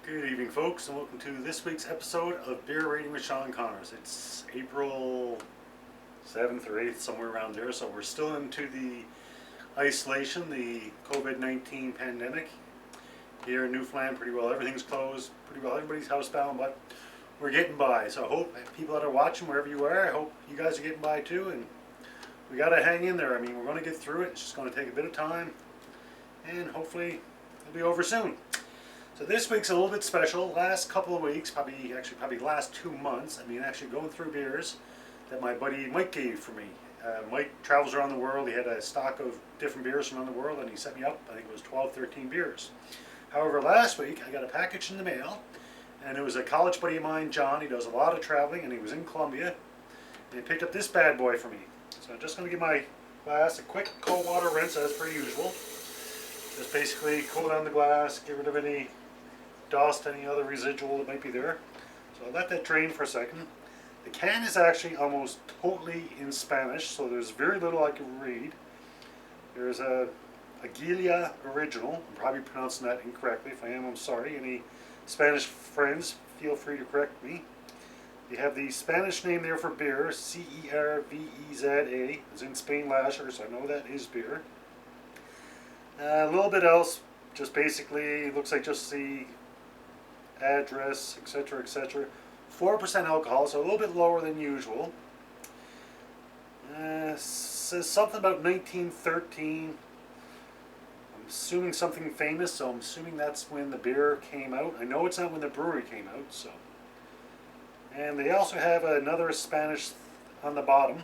Good evening, folks, and welcome to this week's episode of Beer Rating with Sean Connors. It's April 7th or 8th, somewhere around there, so we're still into the isolation, the COVID-19 pandemic. Here in Newfoundland, pretty well everything's closed, pretty well everybody's housebound, but we're getting by. So I hope people that are watching, wherever you are, I hope you guys are getting by too, and we gotta hang in there. I mean, we're gonna get through it. It's just gonna take a bit of time, and hopefully it'll be over soon. So this week's a little bit special. Last couple of weeks, probably last 2 months, actually going through beers that my buddy Mike gave for me. Mike travels around the world. He had a stock of different beers from around the world, and he sent me up, I think it was 12, 13 beers. However, last week I got a package in the mail, and it was a college buddy of mine, John. He does a lot of traveling, and he was in Colombia, and he picked up this bad boy for me. So I'm just going to give my glass a quick cold water rinse, as per usual. Just basically cool down the glass, get rid of any dust, any other residual that might be there. So I'll let that drain for a second. The can is actually almost totally in Spanish, so there's very little I can read. There's a Aguila original. I'm probably pronouncing that incorrectly. If I am, I'm sorry. Any Spanish friends, feel free to correct me. You have the Spanish name there for beer, Cerveza. It's in Spain Lasher, so I know that is beer. A little bit else, just basically looks like just the address, etc., etc. 4% alcohol, so a little bit lower than usual. Says something about 1913. I'm assuming something famous, so I'm assuming that's when the beer came out. I know it's not when the brewery came out, so. And they also have another Spanish on the bottom.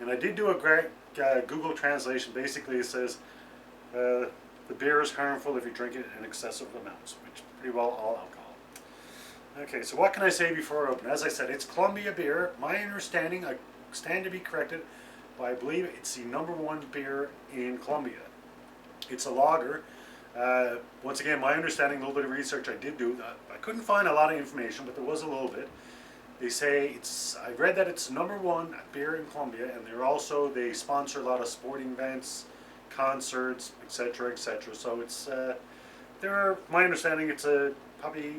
And I did do a great Google translation. Basically, it says the beer is harmful if you drink it in excessive amounts, which is pretty well all alcohol. Okay, so what can I say before I open? As I said, it's Colombia beer. My understanding, I stand to be corrected, but I believe it's the #1 beer in Colombia. It's a lager. Once again, my understanding, a little bit of research I did do. I couldn't find a lot of information, but there was a little bit. They say I read that it's #1 beer in Colombia, and they sponsor a lot of sporting events, concerts, etc., etc. So it's my understanding, it's probably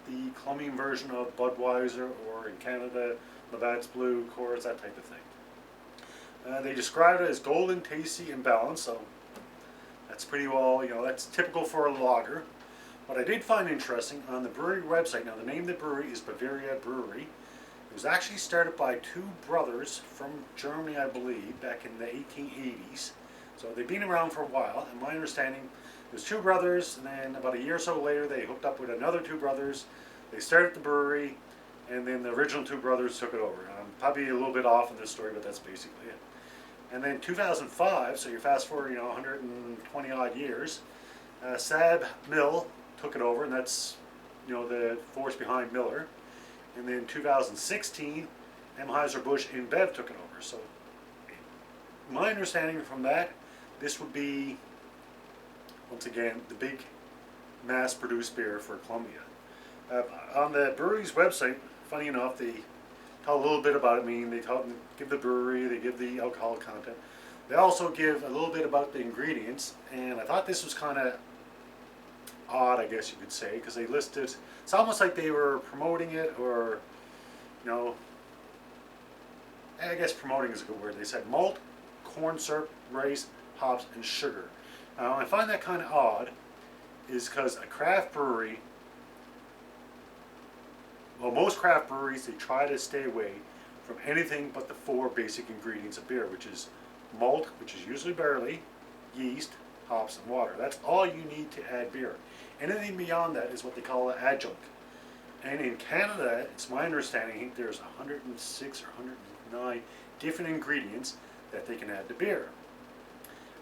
the Colombian version of Budweiser, or in Canada, Labatt's Blue, Coors, that type of thing. They describe it as golden, tasty, and balanced, so that's pretty well, that's typical for a lager. What I did find interesting, on the brewery website, now the name of the brewery is Bavaria Brewery. It was actually started by two brothers from Germany, I believe, back in the 1880s. So they've been around for a while, and my understanding, there's two brothers, and then about a year or so later they hooked up with another two brothers. They started the brewery, and then the original two brothers took it over. I'm probably a little bit off in this story, but that's basically it. And then 2005, so you fast forward 120 odd years, Sab Mill took it over, and that's the force behind Miller. And then 2016, Anheuser-Busch InBev took it over. So my understanding from that, this would be, once again, the big mass-produced beer for Colombia. On the brewery's website, funny enough, they tell a little bit about it. They give the brewery, they give the alcohol content. They also give a little bit about the ingredients, and I thought this was kind of odd, I guess you could say, because they listed, it's almost like they were promoting it, or, I guess promoting is a good word. They said malt, corn syrup, rice, hops, and sugar. Now, I find that kind of odd, is because a craft brewery, most craft breweries, they try to stay away from anything but the 4 basic ingredients of beer, which is malt, which is usually barley, yeast, hops, and water. That's all you need to add beer. Anything beyond that is what they call an adjunct. And in Canada, it's my understanding, I think there's 106 or 109 different ingredients that they can add to beer.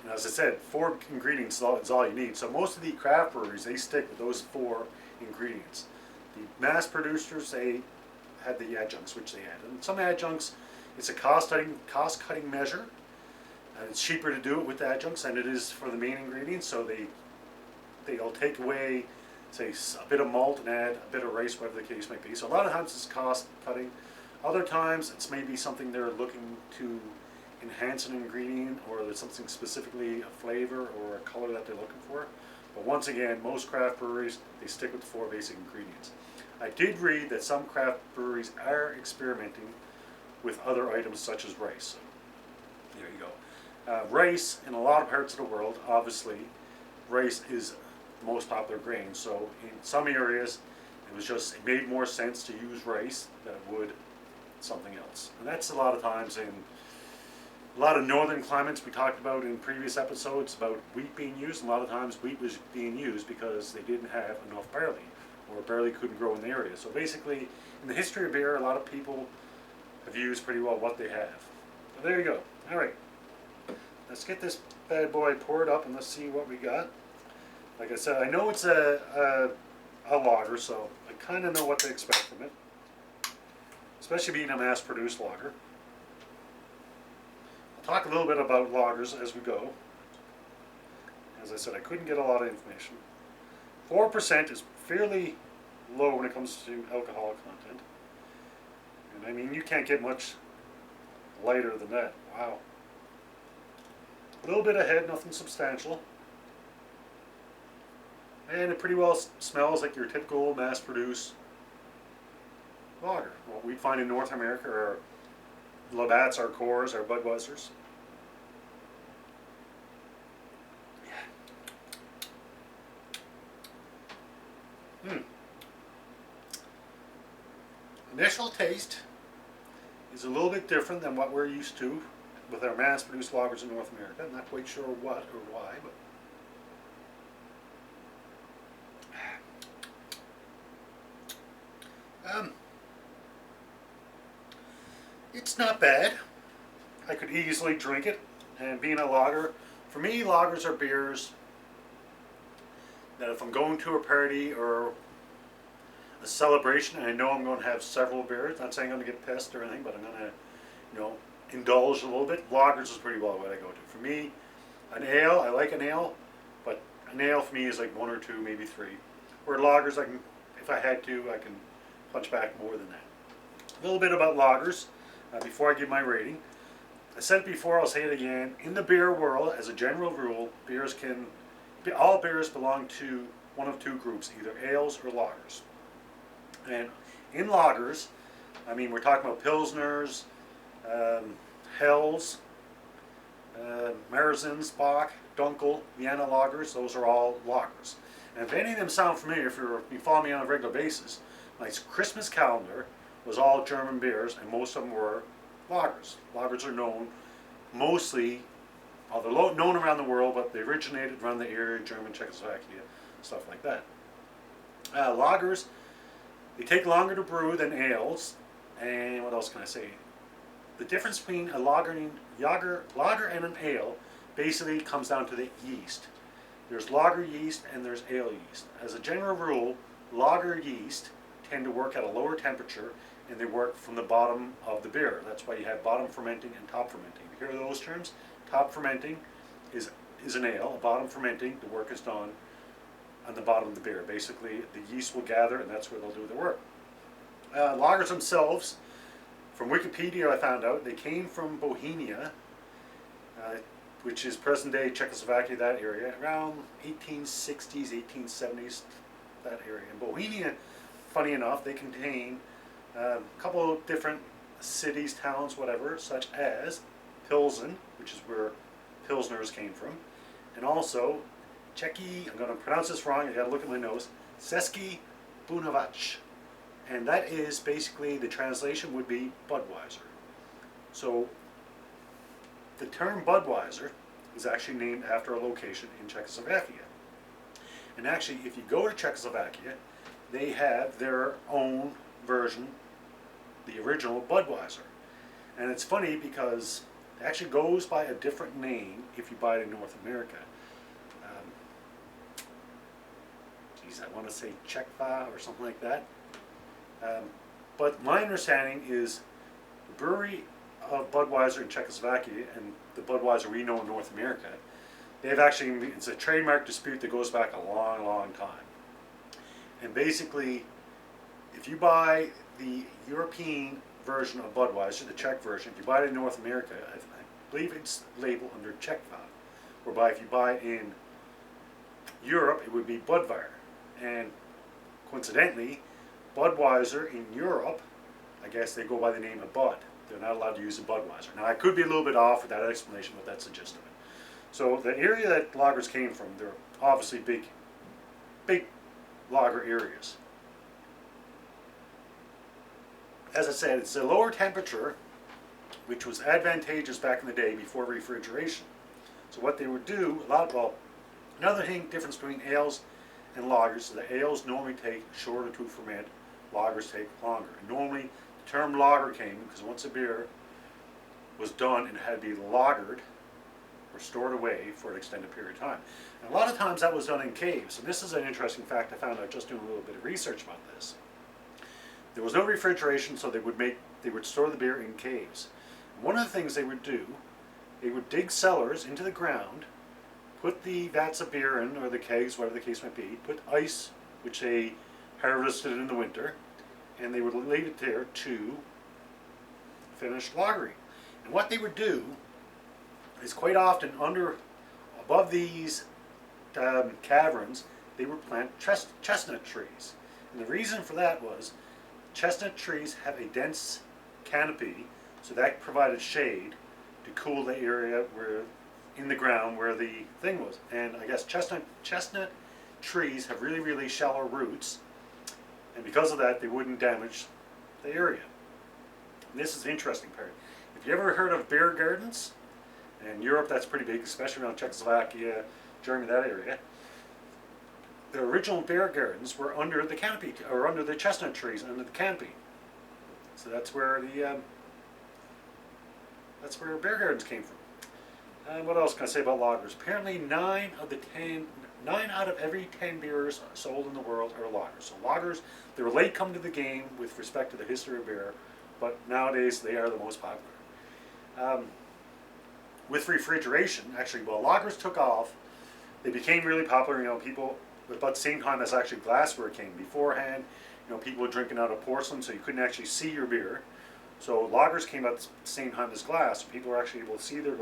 And as I said, 4 ingredients is all you need. So most of the craft breweries, they stick with those 4 ingredients. The mass producers, they had the adjuncts, which they add. And some adjuncts, it's a cost-cutting measure. It's cheaper to do it with the adjuncts than it is for the main ingredients. So they'll take away, say, a bit of malt and add a bit of rice, whatever the case might be. So a lot of times it's cost-cutting. Other times it's maybe something they're looking to enhance an ingredient, or there's something specifically, a flavor or a color that they're looking for. But once again, most craft breweries, they stick with the 4 basic ingredients. I did read that some craft breweries are experimenting with other items such as rice. So there you go. Rice, in a lot of parts of the world, obviously, rice is the most popular grain. So in some areas, it made more sense to use rice than it would something else. And that's a lot of times in a lot of northern climates we talked about in previous episodes about wheat being used. A lot of times wheat was being used because they didn't have enough barley, or barley couldn't grow in the area. So basically, in the history of beer, a lot of people have used pretty well what they have. So there you go. All right, let's get this bad boy poured up and let's see what we got. Like I said, I know it's a lager, so I kind of know what to expect from it, especially being a mass-produced lager. I'll talk a little bit about lagers as we go. As I said, I couldn't get a lot of information. 4% is fairly low when it comes to alcohol content. And I mean, you can't get much lighter than that. Wow. A little bit ahead, nothing substantial. And it pretty well smells like your typical mass-produced lager. What we find in North America are Labatt's, our Coors, our Budweisers. Initial taste is a little bit different than what we're used to with our mass-produced lagers in North America. I'm not quite sure what or why, but it's not bad. I could easily drink it, and being a lager, for me, lagers are beers that if I'm going to a party or a celebration, and I know I'm going to have several beers, not saying I'm going to get pissed or anything, but I'm going to, indulge a little bit. Lagers is pretty well what I go to. For me, an ale, I like an ale, but an ale for me is like 1 or 2, maybe 3. Where lagers, if I had to, I can punch back more than that. A little bit about lagers before I give my rating. I said it before, I'll say it again. In the beer world, as a general rule, all beers belong to one of 2 groups, either ales or lagers. And in lagers, I mean, we're talking about Pilsners, Hells, Marzens, Bock, Dunkel, Vienna lagers. Those are all lagers. And if any of them sound familiar, if you follow me on a regular basis, my Christmas calendar was all German beers, and most of them were lagers. Lagers are known mostly, they're known around the world, but they originated around the area, German, Czechoslovakia, stuff like that. Lagers, they take longer to brew than ales, and what else can I say? The difference between a lager and an ale basically comes down to the yeast. There's lager yeast and there's ale yeast. As a general rule, lager yeast tend to work at a lower temperature, and they work from the bottom of the beer. That's why you have bottom fermenting and top fermenting. You hear those terms? Top fermenting is an ale. Bottom fermenting, the work is done on the bottom of the beer. Basically, the yeast will gather, and that's where they'll do the work. Lagers themselves, from Wikipedia I found out, they came from Bohemia, which is present-day Czechoslovakia, that area, around 1860s, 1870s, that area. And Bohemia, funny enough, they contain a couple of different cities, towns, whatever, such as Pilsen, which is where Pilsners came from, and also Czechi, I'm going to pronounce this wrong, I got to look at my notes, Český Bunjevac. And that is basically, the translation would be Budweiser. So the term Budweiser is actually named after a location in Czechoslovakia. And actually, if you go to Czechoslovakia, they have their own version, the original Budweiser. And it's funny because it actually goes by a different name if you buy it in North America. I want to say Czechva or something like that. But my understanding is the brewery of Budweiser in Czechoslovakia and the Budweiser we know in North America, it's a trademark dispute that goes back a long, long time. And basically, if you buy the European version of Budweiser, the Czech version, if you buy it in North America, I believe it's labeled under Czechva. Whereby if you buy it in Europe, it would be Budweiser. And coincidentally, Budweiser in Europe, I guess they go by the name of Bud. They're not allowed to use a Budweiser. Now, I could be a little bit off with that explanation, but that's the gist of it. So the area that lagers came from, they're obviously big lager areas. As I said, it's a lower temperature, which was advantageous back in the day before refrigeration. So what they would do, another thing, difference between ales and lagers, so the ales normally take shorter to ferment, lagers take longer. And normally, the term lager came because once a beer was done, it had to be lagered or stored away for an extended period of time. And a lot of times that was done in caves. And this is an interesting fact I found out just doing a little bit of research about this. There was no refrigeration, so they would store the beer in caves. And one of the things they would do, they would dig cellars into the ground, put the vats of beer in, or the kegs, whatever the case might be, put ice, which they harvested in the winter, and they would leave it there to finish lagering. And what they would do is quite often above these caverns, they would plant chestnut trees. And the reason for that was chestnut trees have a dense canopy, so that provided shade to cool the area in the ground where the thing was. And I guess chestnut trees have really shallow roots, and because of that, they wouldn't damage the area. And this is the interesting part. If you ever heard of beer gardens, in Europe that's pretty big, especially around Czechoslovakia, Germany, that area. The original beer gardens were under the canopy, or under the chestnut trees, under the canopy. So that's where beer gardens came from. And what else can I say about lagers? Apparently 9 out of every 10 beers sold in the world are lagers. So lagers, they were late coming to the game with respect to the history of beer, but nowadays they are the most popular. With refrigeration, actually, well, lagers took off. They became really popular. People, about the same time as actually glassware came. Beforehand, people were drinking out of porcelain, so you couldn't actually see your beer. So lagers came out at the same time as glass. So people were actually able to see their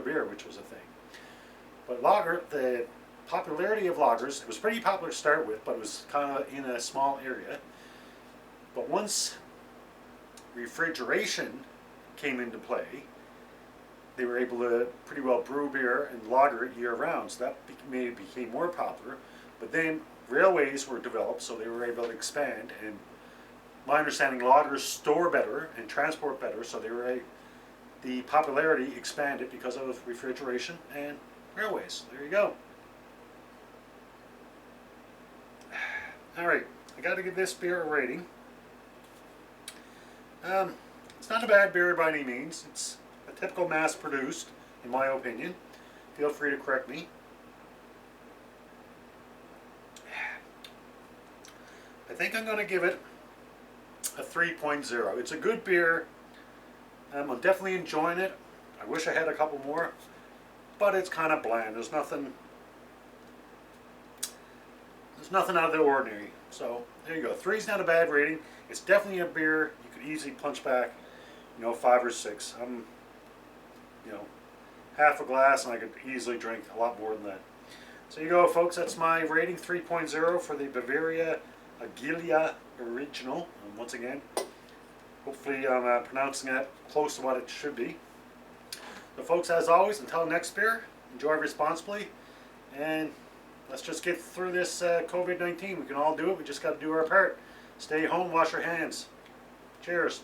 beer, which was a thing. But the popularity of lagers, it was pretty popular to start with, but it was kind of in a small area. But once refrigeration came into play, they were able to pretty well brew beer and lager it year round. So that became more popular. But then railways were developed, so they were able to expand. And my understanding, lagers store better and transport better, so the popularity expanded because of refrigeration and railways. There you go. All right, I got to give this beer a rating. It's not a bad beer by any means. It's a typical mass-produced, in my opinion. Feel free to correct me. I think I'm going to give it a 3.0. It's a good beer. I'm definitely enjoying it. I wish I had a couple more, but it's kind of bland. There's nothing out of the ordinary. So there you go. 3's not a bad rating. It's definitely a beer you could easily punch back, 5 or 6. I'm, half a glass, and I could easily drink a lot more than that. So you go, folks. That's my rating, 3.0 for the Bavaria Aguila Original. And once again, hopefully I'm pronouncing that close to what it should be. So folks, as always, until next beer, enjoy responsibly, and let's just get through this COVID-19. We can all do it. We just got to do our part. Stay home, wash your hands. Cheers.